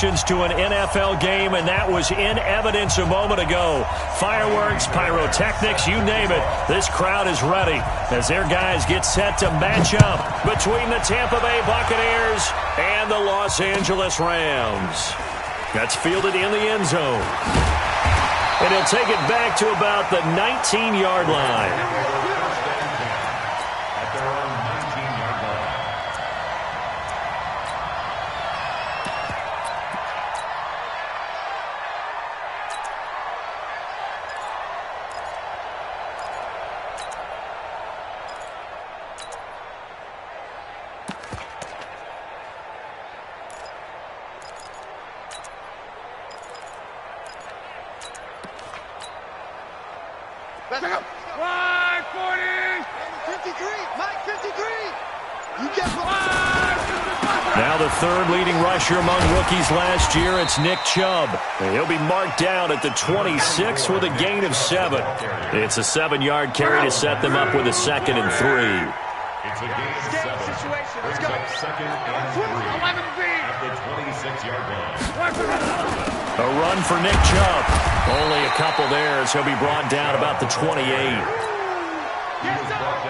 emotions to an NFL game, and that was in evidence a moment ago. Fireworks, pyrotechnics, you name it. This crowd is ready as their guys get set to match up between the Tampa Bay Buccaneers and the Los Angeles Rams. That's fielded in the end zone. And he'll take it back to about the 19-yard line. Let's go. 540. 53. Mike 53. You get Now the third leading rusher among rookies last year, it's Nick Chubb. And he'll be marked down at the 26 with a gain of 7. It's a 7-yard carry to set them up with a 2nd and 3. It's a gain of 7. Situation. Let's go. 2nd and 3 at the 26-yard line. A run for Nick Chubb. Only a couple there as he'll be brought down about the 28.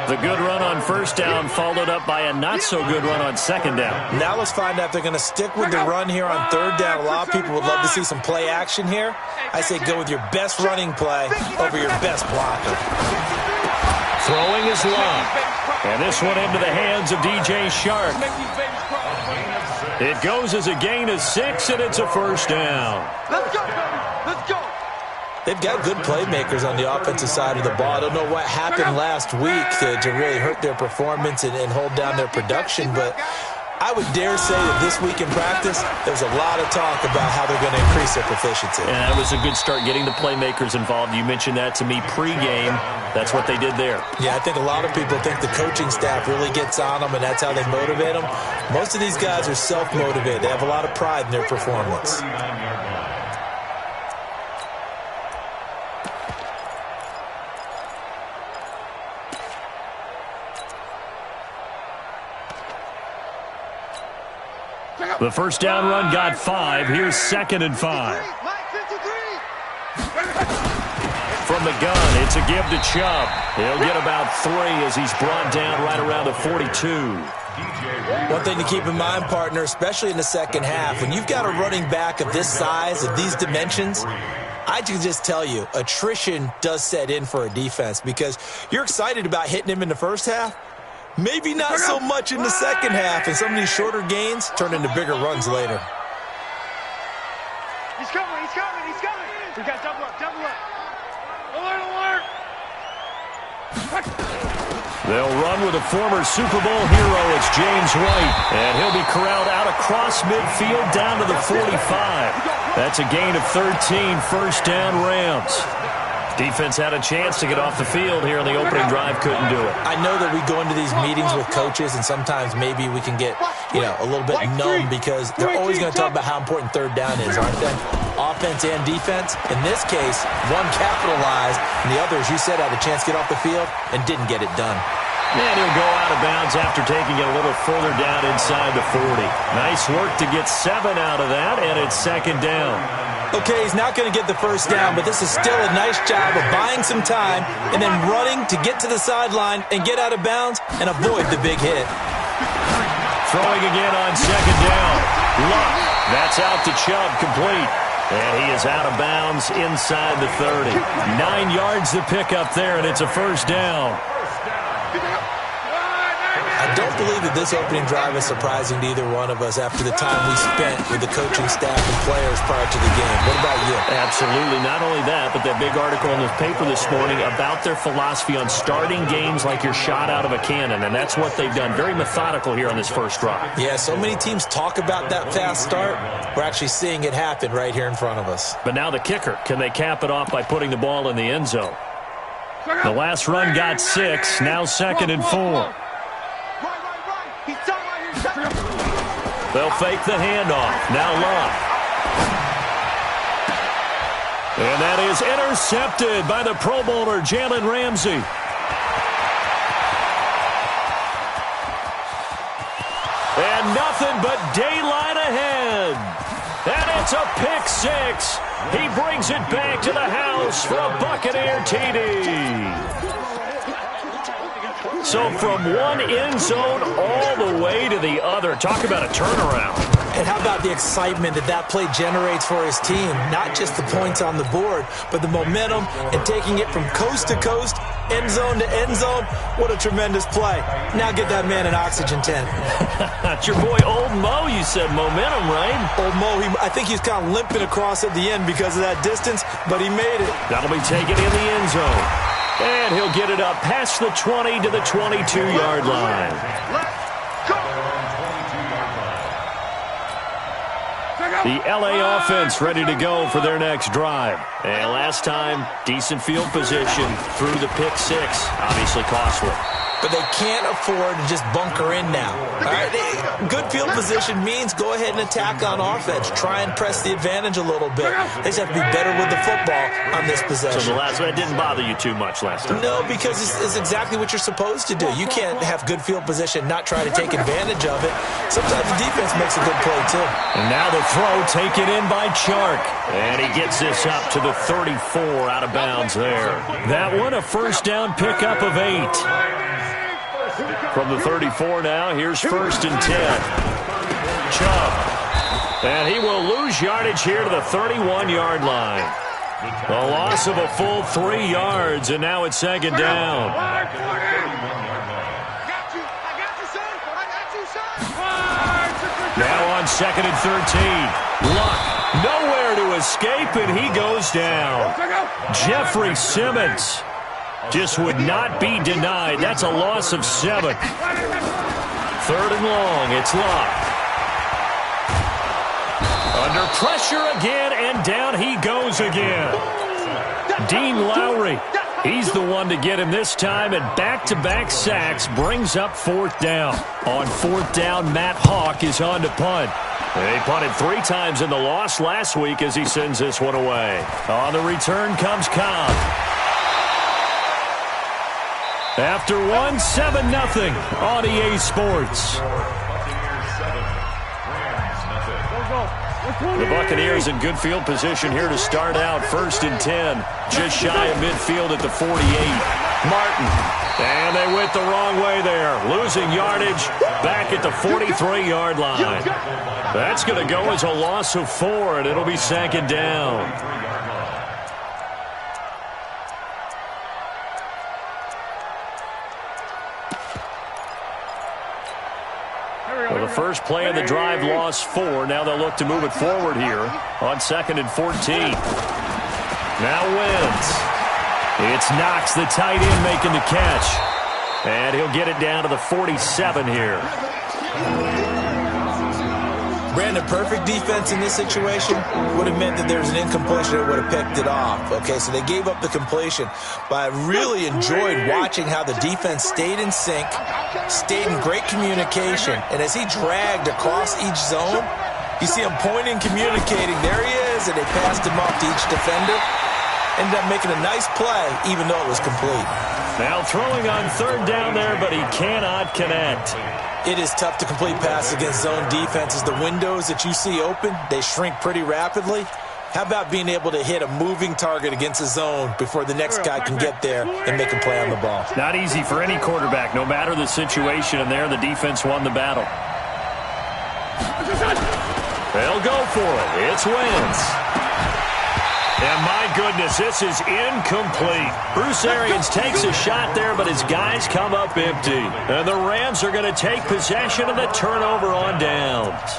The good run on first down followed up by a not-so-good run on second down. Now let's find out if they're going to stick with the run here on third down. A lot of people would love to see some play action here. I say go with your best running play over your best blocker. Throwing is Love. And this one into the hands of DJ Shark. It goes as a gain of 6, and it's a first down. Let's go, baby. Let's go. They've got good playmakers on the offensive side of the ball. I don't know what happened last week to really hurt their performance and hold down their production, but I would dare say that this week in practice, there's a lot of talk about how they're going to increase their proficiency. And that was a good start getting the playmakers involved. You mentioned that to me pregame. That's what they did there. Yeah, I think a lot of people think the coaching staff really gets on them, and that's how they motivate them. Most of these guys are self-motivated. They have a lot of pride in their performance. The first down run got 5. Here's 2nd and 5. From the gun, it's a give to Chubb. He'll get about 3 as he's brought down right around the 42. One thing to keep in mind, partner, especially in the second half, when you've got a running back of this size, of these dimensions, I can just tell you, attrition does set in for a defense because you're excited about hitting him in the first half. Maybe not so much in the second half, and some of these shorter gains turn into bigger runs later. He's coming, he's coming, he's coming. We got double up, double up. Alert, alert. They'll run with a former Super Bowl hero. It's James White, and he'll be corralled out across midfield down to the 45. That's a gain of 13, first down Rams. Defense had a chance to get off the field here on the opening drive, couldn't do it. I know that we go into these meetings with coaches, and sometimes maybe we can get, a little bit numb because they're always going to talk about how important third down is, aren't they? Offense and defense. In this case, one capitalized, and the other, as you said, had a chance to get off the field and didn't get it done. And he'll go out of bounds after taking it a little further down inside the 40. Nice work to get 7 out of that, and it's 2nd down. Okay, he's not going to get the first down, but this is still a nice job of buying some time and then running to get to the sideline and get out of bounds and avoid the big hit. Throwing again on 2nd down. Luck. That's out to Chubb, complete. And he is out of bounds inside the 30. 9 yards to pick up there, and it's a first down. I don't believe that this opening drive is surprising to either one of us after the time we spent with the coaching staff and players prior to the game. What about you? Absolutely. Not only that, but that big article in the paper this morning about their philosophy on starting games like you're shot out of a cannon, and that's what they've done. Very methodical here on this first drive. Yeah, so many teams talk about that fast start. We're actually seeing it happen right here in front of us. But now the kicker. Can they cap it off by putting the ball in the end zone? The last run got 6. Now 2nd and 4. They'll fake the handoff. Now Love. And that is intercepted by the Pro Bowler, Jalen Ramsey. And nothing but daylight ahead. And it's a pick six. He brings it back to the house for a Buccaneer TD. So from one end zone all the way to the other. Talk about a turnaround. And how about the excitement that play generates for his team? Not just the points on the board, but the momentum and taking it from coast to coast, end zone to end zone. What a tremendous play. Now get that man an oxygen tent. That's your boy Old Mo. You said momentum, right? Old Mo, I think he's kind of limping across at the end because of that distance, but he made it. That'll be taken in the end zone. And he'll get it up past the 20 to the 22-yard line. The LA offense ready to go for their next drive. And last time, decent field position through the pick six. Obviously costly. But they can't afford to just bunker in now. All right? Good field position means go ahead and attack on offense. Try and press the advantage a little bit. They just have to be better with the football on this possession. So the last one didn't bother you too much last time? No, because it's exactly what you're supposed to do. You can't have good field position, not try to take advantage of it. Sometimes the defense makes a good play, too. And now the throw taken in by Chark. And he gets this up to the 34 out of bounds there. That one a first down pickup of 8. From the 34 now, here's 1st and 10. Chubb. And he will lose yardage here to the 31-yard line. The loss of a full 3 yards, and now it's 2nd down. Now on 2nd and 13. Luck, nowhere to escape, and he goes down. Jeffrey Simmons just would not be denied. That's a loss of 7. 3rd and long. It's Luck. Under pressure again, and down he goes again. Dean Lowry, he's the one to get him this time, and back-to-back sacks brings up 4th down. On 4th down, Matt Hawk is on to punt. They punted 3 times in the loss last week as he sends this one away. On the return comes Cobb. After 1, 7-0 on EA Sports. The Buccaneers in good field position here to start out. 1st and 10. Just shy of midfield at the 48. Martin. And they went the wrong way there. Losing yardage back at the 43-yard line. That's going to go as a loss of 4, and it'll be 2nd down. Well, the first play of the drive lost 4. Now they'll look to move it forward here on 2nd and 14. Now Wentz. It's Knox, the tight end, making the catch. And he'll get it down to the 47 here. Brandon, perfect defense in this situation would have meant that there's an incompletion that would have picked it off. Okay, so they gave up the completion. But I really enjoyed watching how the defense stayed in sync, stayed in great communication. And as he dragged across each zone, you see him pointing, communicating. There he is, and they passed him off to each defender. Ended up making a nice play, even though it was complete. Now throwing on 3rd down there, but he cannot connect. It is tough to complete passes against zone defenses. The windows that you see open, they shrink pretty rapidly. How about being able to hit a moving target against a zone before the next guy can get there and make a play on the ball? Not easy for any quarterback, no matter the situation, and there the defense won the battle. They'll go for it. It's Wentz. And my goodness, this is incomplete. Bruce Arians takes a shot there, but his guys come up empty. And the Rams are going to take possession of the turnover on downs.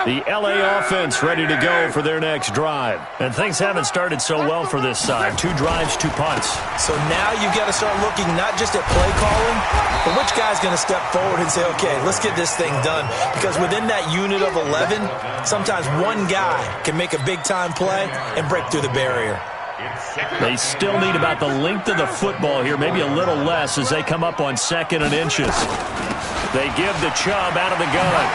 The LA offense ready to go for their next drive. And things haven't started so well for this side. 2 drives, 2 punts. So now you've got to start looking not just at play calling, but which guy's going to step forward and say, okay, let's get this thing done. Because within that unit of 11, sometimes one guy can make a big-time play and break through the barrier. They still need about the length of the football here, maybe a little less as they come up on 2nd and inches. They give the Chubb out of the gun.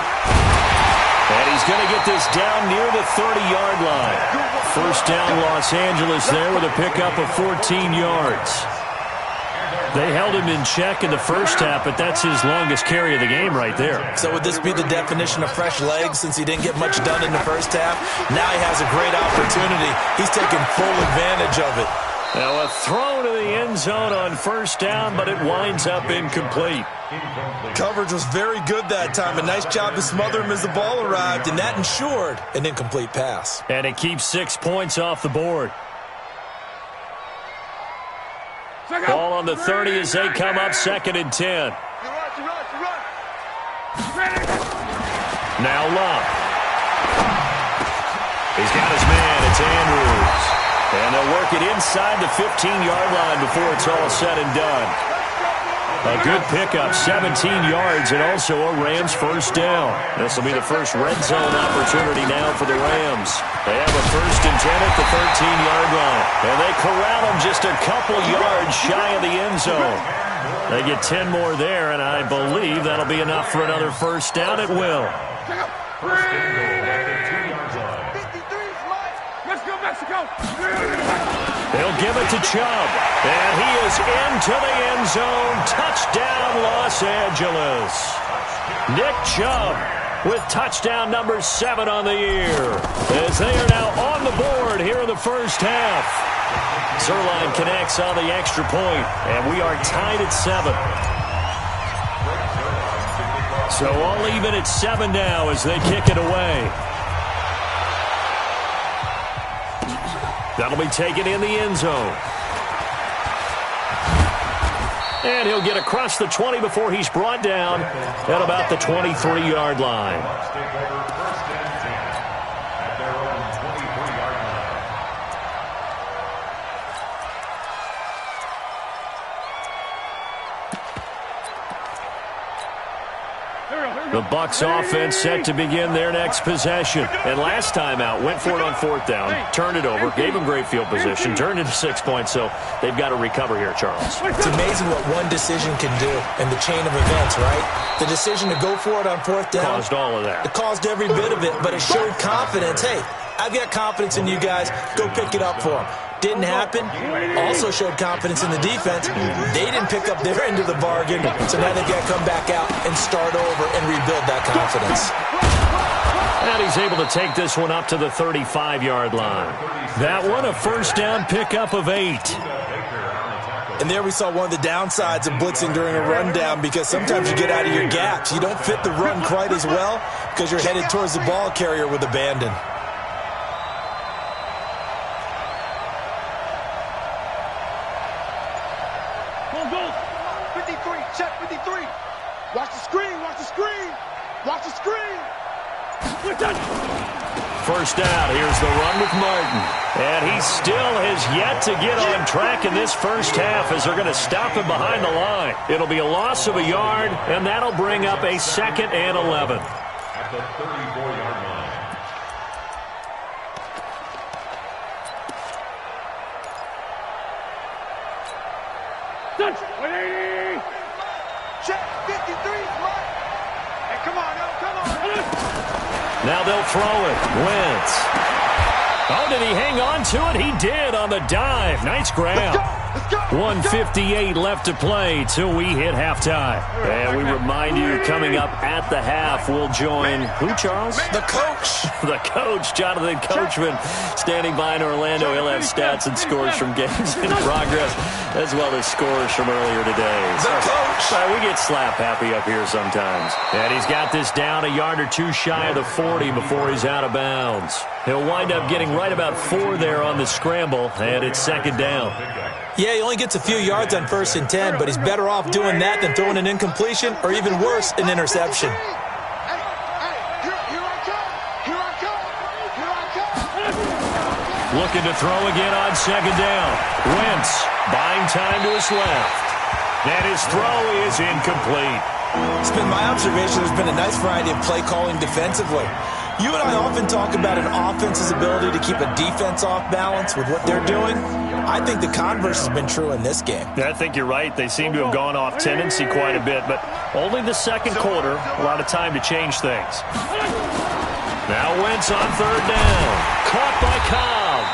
And he's going to get this down near the 30-yard line. First down, Los Angeles there with a pickup of 14 yards. They held him in check in the first half, but that's his longest carry of the game right there. So would this be the definition of fresh legs since he didn't get much done in the first half? Now he has a great opportunity. He's taking full advantage of it. Now a throw to the end zone on first down, but it winds up incomplete. Coverage was very good that time. A nice job to smother him as the ball arrived, and that ensured an incomplete pass. And it keeps 6 points off the board. Ball on the 30 as they come up 2nd and 10. Now Love. He's got his man. It's Andrews. And they'll work it inside the 15-yard line before it's all said and done. A good pickup, 17 yards, and also a Rams first down. This will be the first red zone opportunity now for the Rams. They have a 1st and 10 at the 13-yard line. And they corral them just a couple yards shy of the end zone. They get 10 more there, and I believe that'll be enough for another first down. It will. First and goal at the 2-yard line. Let's go, Mexico! They'll give it to Chubb, and he is into the end zone. Touchdown, Los Angeles. Nick Chubb with touchdown number 7 on the year, as they are now on the board here in the first half. Zerline connects on the extra point, and we are tied at 7. So all even at 7 now as they kick it away. That'll be taken in the end zone. And he'll get across the 20 before he's brought down at about the 23-yard line. The Bucs offense set to begin their next possession. And last time out, went for it on 4th down, turned it over, gave them great field position, turned into 6 points, so they've got to recover here, Charles. It's amazing what one decision can do in the chain of events, right? The decision to go for it on 4th down. Caused all of that. It caused every bit of it, but it showed confidence. Hey, I've got confidence in you guys. Go pick it up for them. Didn't happen. Also showed confidence in the defense. They didn't pick up their end of the bargain, so now they've got to come back out and start over and rebuild that confidence. And he's able to take this one up to the 35-yard line. That one, a first down pickup of 8. And there we saw one of the downsides of blitzing during a rundown, because sometimes you get out of your gaps. You don't fit the run quite as well because you're headed towards the ball carrier with abandon. First down, here's the run with Martin. And he still has yet to get on track in this first half as they're going to stop him behind the line. It'll be a loss of a yard, and that'll bring up a 2nd and 11. At the 34-yard line. Check 53, Mike. Hey, come on, come on. Now they'll throw it. Wentz. Oh, did he hang on to it? He did on the dive. Nice grab. 1:58 left to play till we hit halftime. And we remind you, coming up at the half, we'll join who, Charles? The coach. The coach, Jonathan Coachman, standing by in Orlando. He'll have stats and scores from games in progress, as well as scores from earlier today. The coach. We get slap happy up here sometimes. And he's got this down a yard or two shy of the 40 before he's out of bounds. He'll wind up getting right about 4 there on the scramble, and it's 2nd down. Yeah, he only gets a few yards on 1st and 10, but he's better off doing that than throwing an incompletion, or even worse, an interception. Looking to throw again on 2nd down. Wentz buying time to his left. And his throw is incomplete. It's been my observation there's been a nice variety of play calling defensively. You and I often talk about an offense's ability to keep a defense off balance with what they're doing. I think the converse has been true in this game. I think you're right. They seem to have gone off tendency quite a bit, but only the 2nd quarter, a lot of time to change things. Now Wentz on 3rd down. Caught by Cobb.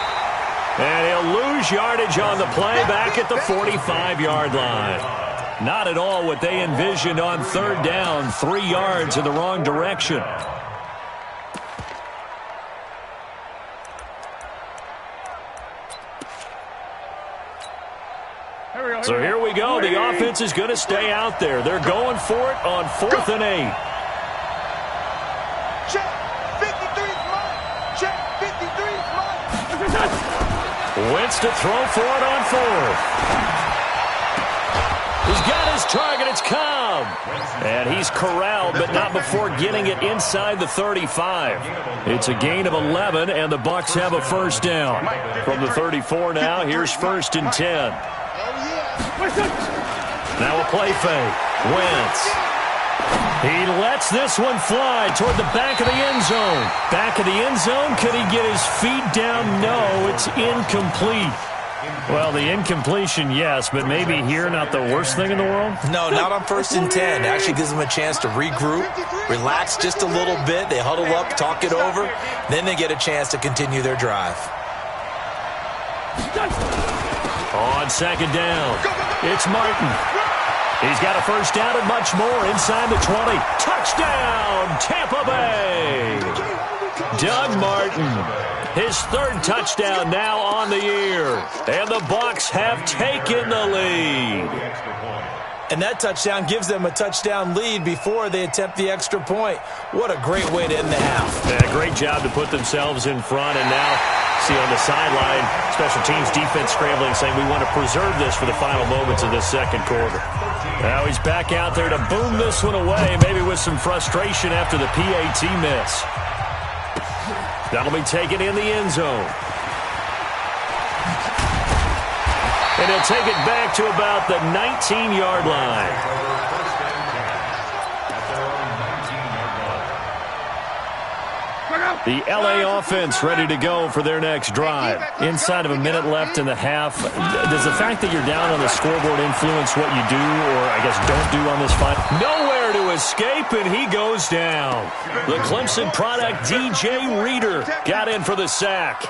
And he'll lose yardage on the play back at the 45-yard line. Not at all what they envisioned on third down. 3 yards in the wrong direction. So here we go. The offense is going to stay out there. They're going for it on 4th and 8. Check. 53's mine. Check. 53's mine. Wentz to throw for it on 4th. He's got his target. It's Cobb. And he's corralled, but not before getting it inside the 35. It's a gain of 11, and the Bucs have a first down. From the 34 now, here's 1st and 10. Now a play fake. Wentz. He lets this one fly toward the back of the end zone. Back of the end zone. Could he get his feet down? No, it's incomplete. Well, the incompletion, yes, but maybe here not the worst thing in the world? No, not on 1st and 10. Actually gives them a chance to regroup, relax just a little bit. They huddle up, talk it over. Then they get a chance to continue their drive. On 2nd down, it's Martin. He's got a first down and much more inside the 20. Touchdown, Tampa Bay. Doug Martin, his 3rd touchdown now on the year. And the Bucs have taken the lead. And that touchdown gives them a touchdown lead before they attempt the extra point. What a great way to end the half. Yeah, great job to put themselves in front. And now, see on the sideline, special teams defense scrambling, saying we want to preserve this for the final moments of this second quarter. Now he's back out there to boom this one away, maybe with some frustration after the PAT miss. That'll be taken in the end zone. And he'll take it back to about the 19-yard line. The LA offense ready to go for their next drive. Inside of a minute left in the half, does the fact that you're down on the scoreboard influence what you do, or I guess don't do on this fight? Nowhere to escape, and he goes down. The Clemson product, DJ Reader, got in for the sack.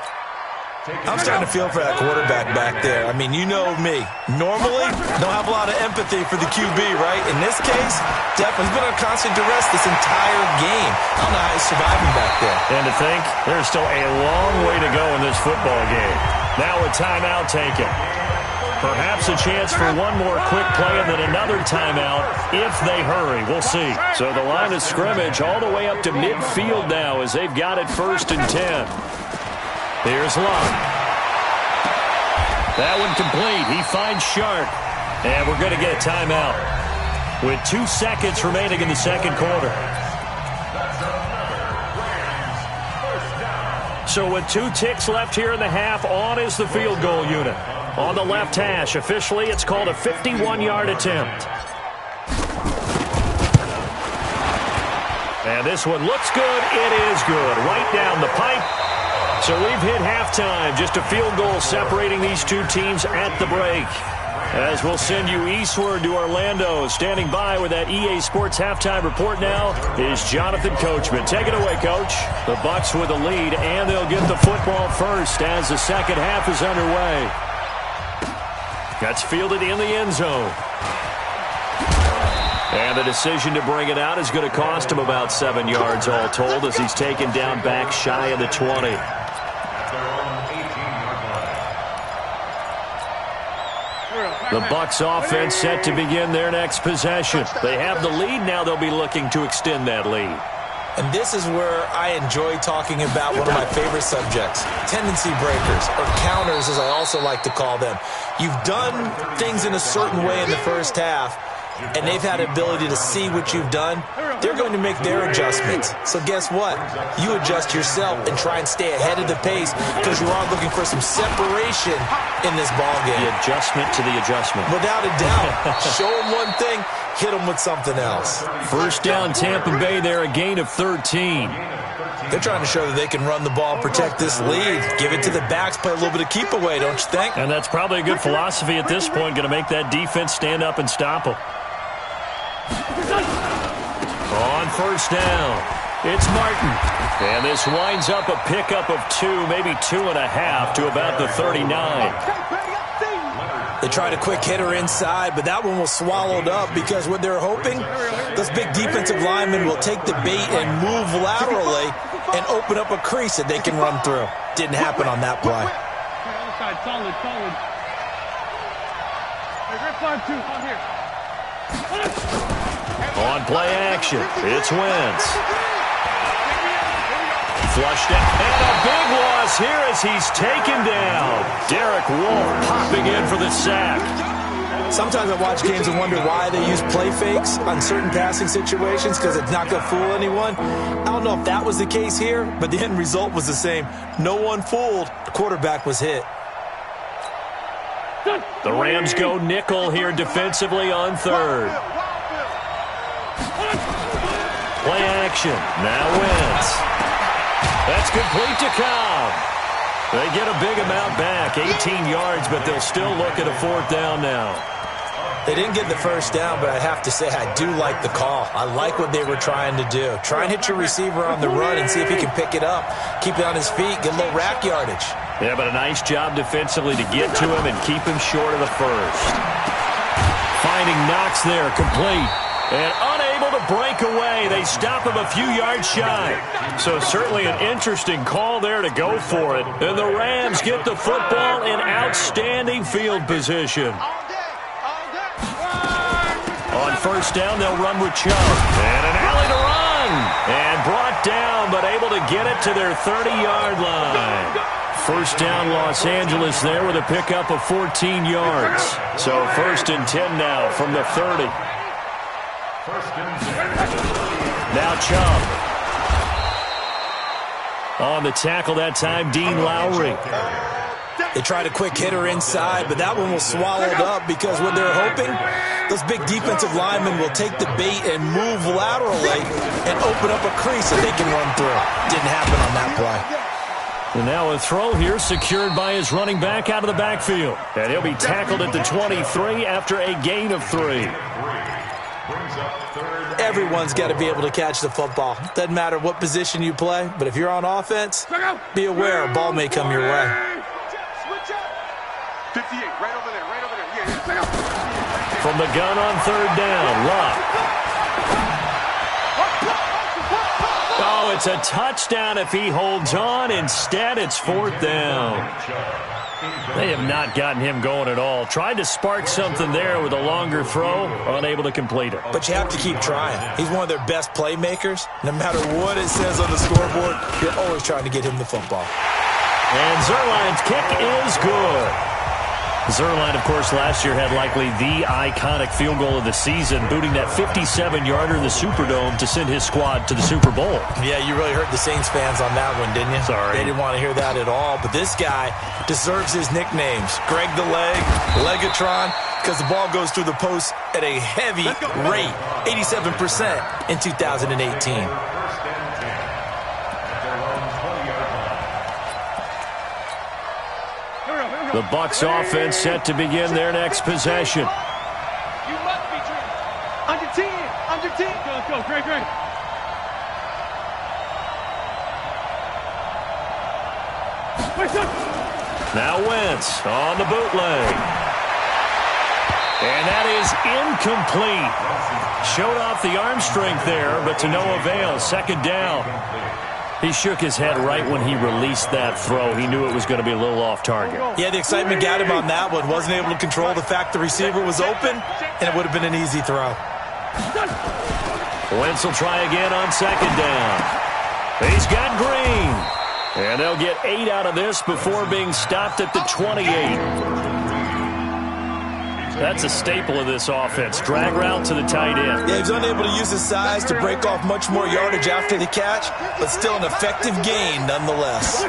I'm starting to feel for that quarterback back there. I mean, you know me. Normally, don't have a lot of empathy for the QB, right? In this case, definitely, he's been under constant duress this entire game. I don't know how he's surviving back there. And to think, there's still a long way to go in this football game. Now a timeout taken. Perhaps a chance for one more quick play and then another timeout if they hurry. We'll see. So the line of scrimmage all the way up to midfield now as they've got it 1st and 10. Here's Locke. That one complete. He finds Sharp. And we're going to get a timeout with 2 seconds remaining in the second quarter. So with 2 ticks left here in the half, on is the field goal unit. On the left hash, officially, it's called a 51-yard attempt. And this one looks good. It is good. Right down the pipe. So we've hit halftime. Just a field goal separating these two teams at the break. As we'll send you eastward to Orlando. Standing by with that EA Sports halftime report now is Jonathan Coachman. Take it away, Coach. The Bucs with the lead, and they'll get the football first as the second half is underway. That's fielded in the end zone. And the decision to bring it out is going to cost him about 7 yards all told as he's taken down back shy of the 20. The Bucs offense set to begin their next possession. They have the lead now. They'll be looking to extend that lead. And this is where I enjoy talking about one of my favorite subjects, tendency breakers, or counters as I also like to call them. You've done things in a certain way in the first half, and they've had the ability to see what you've done. They're going to make their adjustments. So guess what? You adjust yourself and try and stay ahead of the pace because you are looking for some separation in this ballgame. The adjustment to the adjustment. Without a doubt. Show them one thing, hit them with something else. First down, Tampa Bay there, a gain of 13. They're trying to show that they can run the ball, protect this lead, give it to the backs, play a little bit of keep away, don't you think? And that's probably a good philosophy at this point, going to make that defense stand up and stop them. On first down, It's Martin. And this winds up a pickup of 2, maybe 2.5 to about the 39. They tried a quick hitter inside, but that one was swallowed up because what they're hoping, those big defensive linemen will take the bait and move laterally and open up a crease that they can run through. Didn't happen on that play. On play action, it's Wentz. Flushed out, and a big loss here as he's taken down. Derek Wolfe popping in for the sack. Sometimes I watch games and wonder why they use play fakes on certain passing situations because it's not going to fool anyone. I don't know if that was the case here, but the end result was the same. No one fooled. The quarterback was hit. The Rams go nickel here defensively on third. Play action. Now Wentz. That's complete to Cobb. They get a big amount back, 18 yards, but they'll still look at a 4th down now. They didn't get the first down, but I have to say I do like the call. I like what they were trying to do. Try and hit your receiver on the run and see if he can pick it up. Keep it on his feet, get a little rack yardage. Yeah, but a nice job defensively to get to him and keep him short of the first. Finding Knox there, complete. And unable to break away. They stop him a few yards shy. So certainly an interesting call there to go for it. And the Rams get the football in outstanding field position. On first down, they'll run with Chubb. And an alley to run. And brought down, but able to get it to their 30-yard line. First down, Los Angeles there with a pickup of 14 yards. So 1st and 10 now from the 30. Now Chubb. On the tackle that time, Dean Lowry. They tried a quick hitter inside, but that one was swallowed up because what they're hoping, those big defensive linemen will take the bait and move laterally and open up a crease that they can run through. Didn't happen on that play. And now a throw here secured by his running back out of the backfield. And he'll be tackled at the 23 after a gain of 3. Everyone's got to be able to catch the football. Doesn't matter what position you play, but if you're on offense, be aware a ball may come your way. 58, right over there, right over there. Yeah. From the gun on 3rd down, Luck. Oh, it's a touchdown if he holds on. Instead, it's 4th down. They have not gotten him going at all. Tried to spark something there with a longer throw, unable to complete it. But you have to keep trying. He's one of their best playmakers. No matter what it says on the scoreboard, you're always trying to get him the football. And Zuerlein's kick is good. Zuerlein, of course, last year had likely the iconic field goal of the season, booting that 57-yarder in the Superdome to send his squad to the Super Bowl. Yeah, you really hurt the Saints fans on that one, didn't you? Sorry. They didn't want to hear that at all. But this guy deserves his nicknames. Greg the Leg, Legatron, because the ball goes through the post at a heavy rate, 87% in 2018. The Bucs offense set to begin their next possession. You must be true. Under 10, under 10. Let's go, Greg. Now Wentz on the bootleg. And that is incomplete. Showed off the arm strength there, but to no avail. 2nd down. He shook his head right when he released that throw. He knew it was going to be a little off target. Yeah, the excitement got him on that one. Wasn't able to control the fact the receiver was open, and it would have been an easy throw. Wentz will try again on 2nd down. He's got Green. And they'll get 8 out of this before being stopped at the 28. That's a staple of this offense. Drag route to the tight end. Yeah, he's unable to use his size to break off much more yardage after the catch, but still an effective gain nonetheless.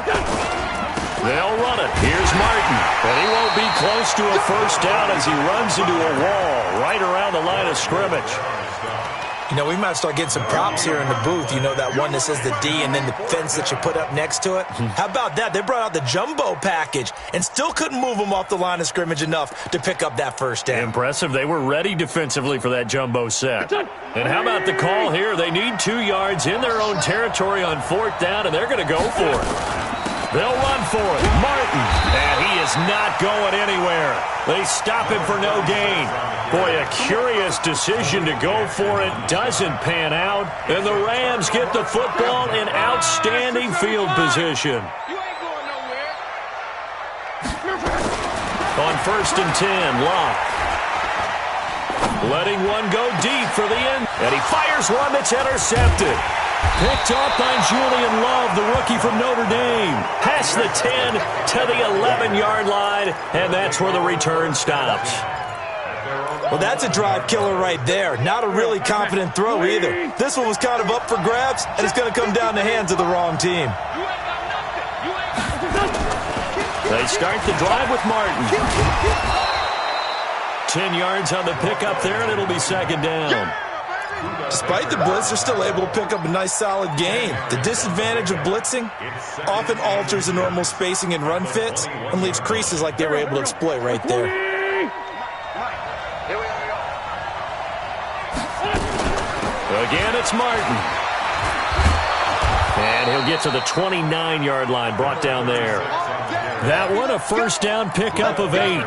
They'll run it. Here's Martin. And he won't be close to a 1st down as he runs into a wall right around the line of scrimmage. You know, we might start getting some props here in the booth. You know, that one that says the D and then the fence that you put up next to it? How about that? They brought out the jumbo package and still couldn't move them off the line of scrimmage enough to pick up that first down. Impressive. They were ready defensively for that jumbo set. And how about the call here? They need 2 yards in their own territory on 4th down, and they're going to go for it. They'll run for it. Martin. And he is not going anywhere. They stop him for no gain. Boy, a curious decision to go for it. Doesn't pan out. And the Rams get the football in outstanding field position. On 1st and 10, Locke. Letting one go deep for the end. And he fires one that's intercepted. Picked off by Julian Love, the rookie from Notre Dame. Past the 10 to the 11-yard line, and that's where the return stops. Well, that's a drive killer right there. Not a really confident throw either. This one was kind of up for grabs, and it's going to come down the hands of the wrong team. They start the drive with Martin. 10 yards on the pickup there, and it'll be 2nd down. Despite the blitz, they're still able to pick up a nice, solid gain. The disadvantage of blitzing often alters the normal spacing and run fits and leaves creases like they were able to exploit right there. Again, it's Martin. And he'll get to the 29-yard line, brought down there. That one, a 1st down pickup of 8.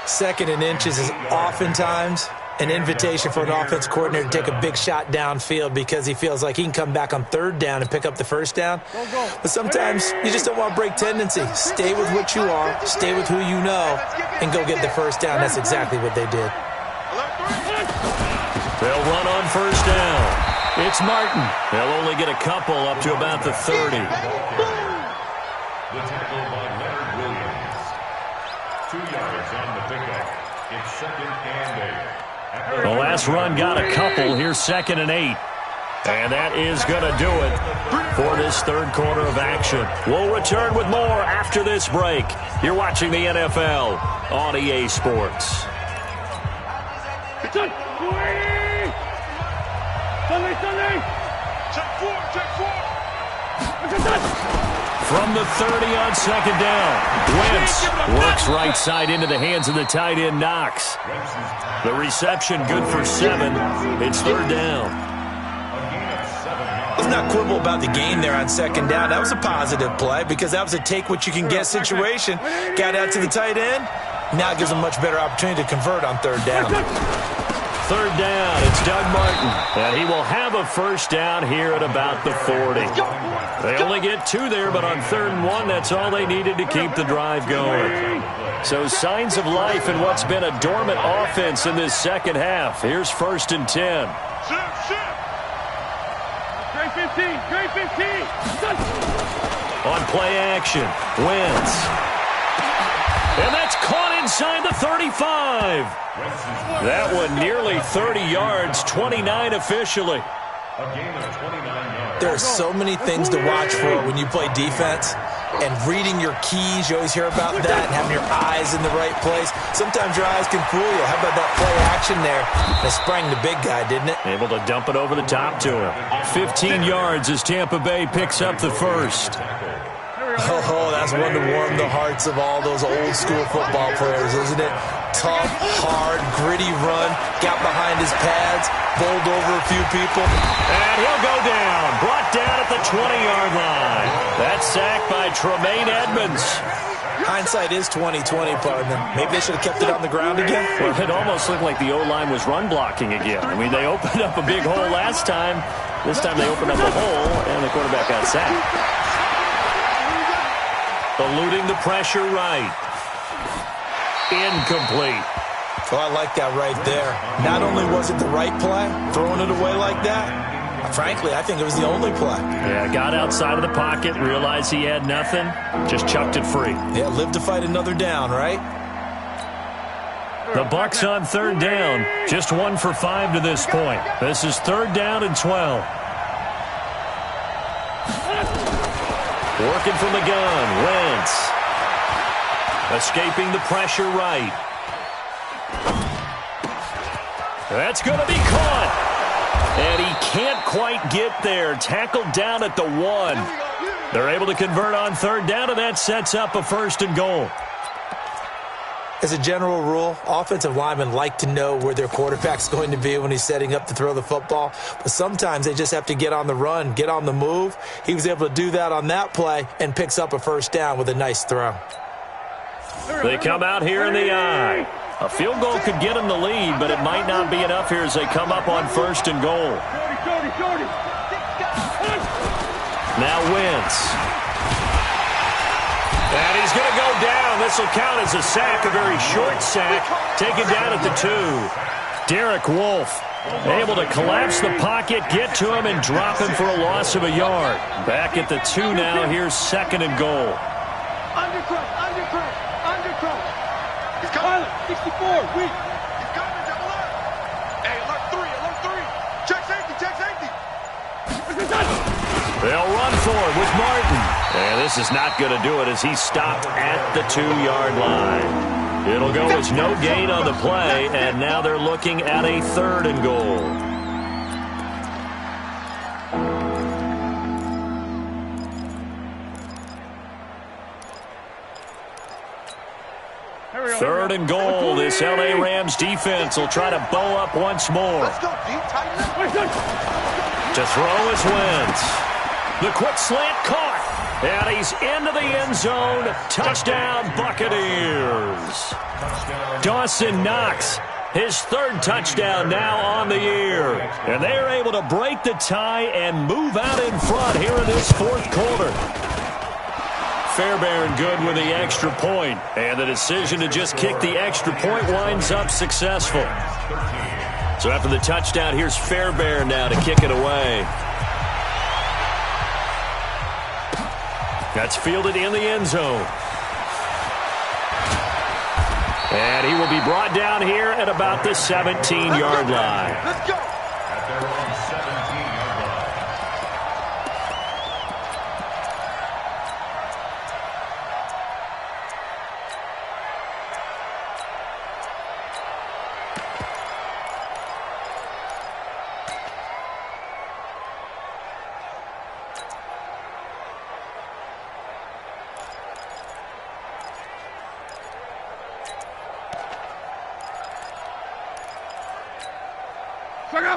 2nd and inches is oftentimes an invitation for an offense coordinator to take a big shot downfield because he feels like he can come back on 3rd down and pick up the 1st down. But sometimes you just don't want to break tendency. Stay with what you are, stay with who you know, and go get the 1st down. That's exactly what they did. They'll run on 1st down. It's Martin. They'll only get a couple up to about the 30. The tackle by Leonard Williams. 2 yards on the pickup. It's 2nd and 8. The last run got a couple. Here's 2nd and 8. And that is going to do it for this 3rd quarter of action. We'll return with more after this break. You're watching the NFL on EA Sports. From the 30 on 2nd down, Wentz works right side into the hands of the tight end, Knox. The reception good for 7. It's 3rd down. Let's not quibble about the gain there on 2nd down. That was a positive play because that was a take-what-you-can-get situation. Got out to the tight end. Now it gives them a much better opportunity to convert on 3rd down. 3rd down, it's Doug Martin. And he will have a 1st down here at about the 40. They only get 2 there, but on 3rd and 1, that's all they needed to keep the drive going. So signs of life in what's been a dormant offense in this 2nd half. Here's 1st and 10. Great 15, great 15. On play action, Wentz. And that's caught inside the 35. That one nearly 30 yards, 29 officially. There are so many things to watch for when you play defense. And reading your keys, you always hear about that, and having your eyes in the right place. Sometimes your eyes can fool you. How about that play action there? That sprang the big guy, didn't it? Able to dump it over the top to him. 15 yards as Tampa Bay picks up the 1st. Oh, that's one to warm the hearts of all those old-school football players, isn't it? Tough, hard, gritty run, got behind his pads, bowled over a few people. And he'll go down, brought down at the 20-yard line. That's sacked by Tremaine Edmonds. Hindsight is 20/20, partner. Maybe they should have kept it on the ground again. Well, it almost looked like the O-line was run blocking again. I mean, they opened up a big hole last time. This time they opened up a hole, and the quarterback got sacked. Eluding the pressure right. Incomplete. Well, I like that right there. Not only was it the right play, throwing it away like that, frankly, I think it was the only play. Yeah, got outside of the pocket, realized he had nothing, just chucked it free. Yeah, live to fight another down, right? The Bucs on 3rd down, just 1 for 5 to this point. This is 3rd down and 12. Working from the gun, Wentz. Escaping the pressure right. That's going to be caught. And he can't quite get there. Tackled down at the 1. They're able to convert on third down, and that sets up a 1st and goal. As a general rule, offensive linemen like to know where their quarterback's going to be when he's setting up to throw the football. But sometimes they just have to get on the run, get on the move. He was able to do that on that play and picks up a 1st down with a nice throw. They come out here in the eye. A field goal could get them the lead, but it might not be enough here as they come up on 1st and goal. Now Wentz. And he's going to go down. This will count as a sack, a very short sack, taken down at the 2. Derek Wolfe able to collapse the pocket, get to him, and drop him for a loss of a yard. Back at the 2 now. Here's 2nd and goal. Undercut. He's coming. 64, weak. He's coming, double up. Hey, alert 3. Check safety. They'll run for it with Martin. And this is not going to do it as he's stopped at the 2-yard line. It'll go as no gain on the play, and now they're looking at a 3rd and goal. Third and goal. This L.A. Rams defense will try to bow up once more. To throw is Wentz. The quick slant caught. And he's into the end zone. Touchdown, Buccaneers. Dawson Knox, his 3rd touchdown now on the year. And they are able to break the tie and move out in front here in this 4th quarter. Fairbairn good with the extra point, and the decision to just kick the extra point winds up successful. So after the touchdown, here's Fairbairn now to kick it away. That's fielded in the end zone. And he will be brought down here at about the 17-yard line. Let's go. At their own 17-yard line.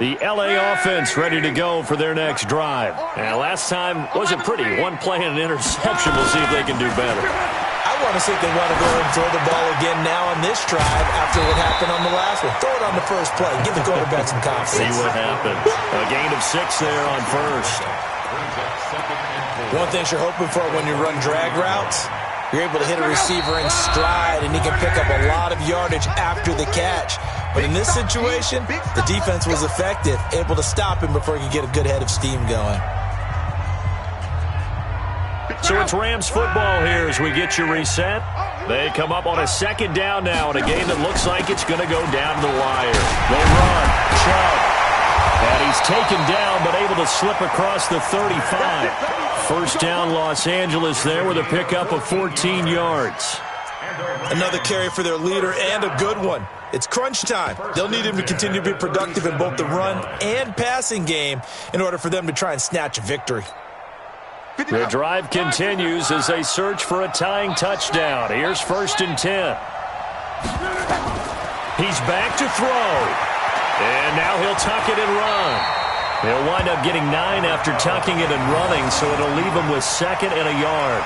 The L.A. offense ready to go for their next drive. And last time wasn't pretty. One play and an interception. We'll see if they can do better. I want to see if they want to go and throw the ball again now on this drive after what happened on the last one. Throw it on the first play. Give the quarterback some confidence. See what happens. A gain of 6 there on 1st. One thing you're hoping for when you run drag routes, you're able to hit a receiver in stride, and he can pick up a lot of yardage after the catch. But in this situation, the defense was effective, able to stop him before he could get a good head of steam going. So it's Rams football here as we get you reset. They come up on a 2nd down now in a game that looks like it's going to go down the wire. They run, Chubb, and he's taken down but able to slip across the 35. 1st down Los Angeles there with a pickup of 14 yards. Another carry for their leader and a good one. It's crunch time. They'll need him to continue to be productive in both the run and passing game in order for them to try and snatch a victory. The drive continues as they search for a tying touchdown. Here's 1st and 10. He's back to throw. And now he'll tuck it and run. He'll wind up getting 9 after tucking it and running, so it'll leave him with 2nd and a yard.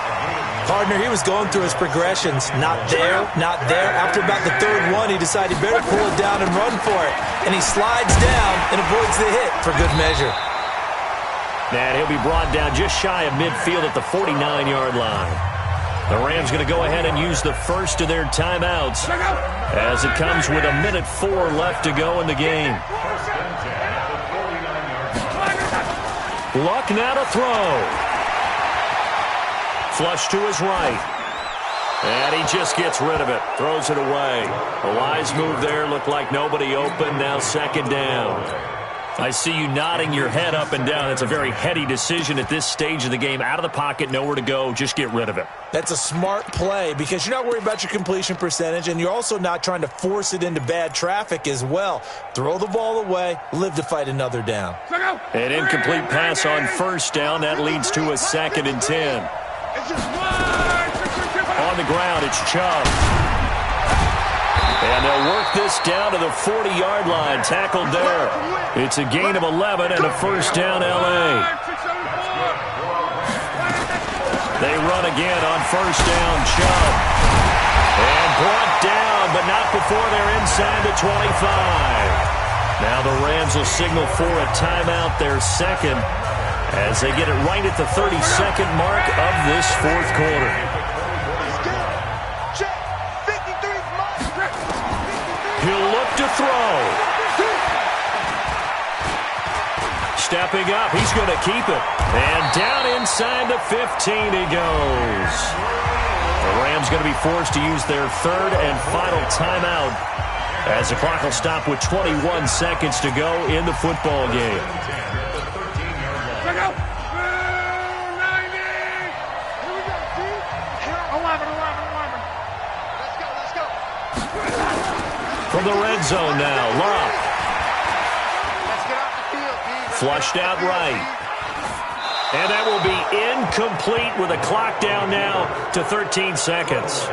Partner, he was going through his progressions. Not there, not there. After about the 3rd one, he decided he better pull it down and run for it. And he slides down and avoids the hit for good measure. And he'll be brought down just shy of midfield at the 49-yard line. The Rams going to go ahead and use the first of their timeouts as it comes with 1:04 left to go in the game. Luck now to throw. Flush to his right. And he just gets rid of it. Throws it away. A wise move there. Looked like nobody open. Now 2nd down. I see you nodding your head up and down. It's a very heady decision at this stage of the game. Out of the pocket, nowhere to go. Just get rid of it. That's a smart play because you're not worried about your completion percentage, and you're also not trying to force it into bad traffic as well. Throw the ball away, live to fight another down. An incomplete pass on first down. That leads to a 2nd and 10. On the ground, it's Chubb. And they'll work this down to the 40-yard line. Tackled there. It's a gain of 11 and a first down, L.A. They run again on first down, Chubb. And brought down, but not before they're inside the 25. Now the Rams will signal for a timeout, their second, as they get it right at the 32nd mark of this fourth quarter. He'll look to throw. Stepping up, he's going to keep it. And down inside the 15 he goes. The Rams going to be forced to use their third and final timeout as the clock will stop with 21 seconds to go in the football game. From the red zone now, Love. Flushed out right. And that will be incomplete with a clock down now to 13 seconds.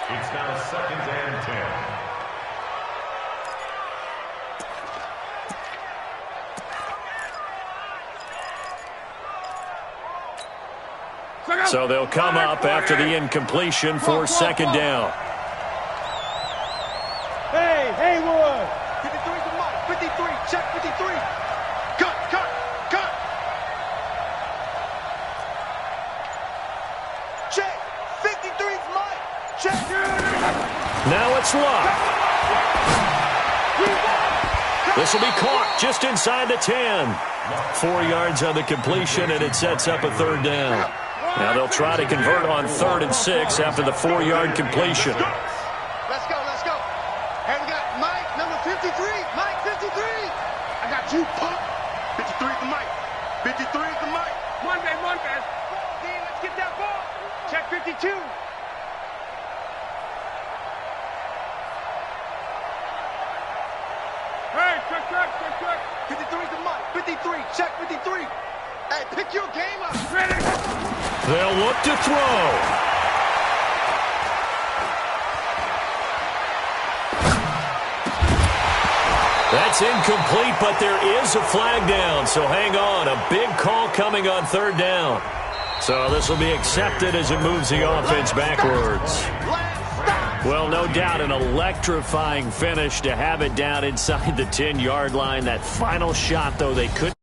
It's now 2nd and 10. So they'll come up after the incompletion for 2nd down. Hey, Haywood. 53 to Mike. 53. Check 53. Cut. Check. 53's Mike. Check. Now it's Luck. This will be caught just inside the 10. 4 yards on the completion, and it sets up a third down. Now they'll try to convert on 3rd and 6 after the 4-yard completion. Let's go. Hey, we got Mike, number 53. Mike, 53. I got you, punk. 53 to Mike. 53 to Mike. Monday. Dean, let's get that ball. Check 52. Hey, check. 53 to Mike. 53. Check 53. Hey, pick your game up. Ready? They'll look to throw. That's incomplete, but there is a flag down, so hang on. A big call coming on 3rd down. So this will be accepted as it moves the offense backwards. Well, no doubt an electrifying finish to have it down inside the 10-yard line. That final shot, though, they couldn't.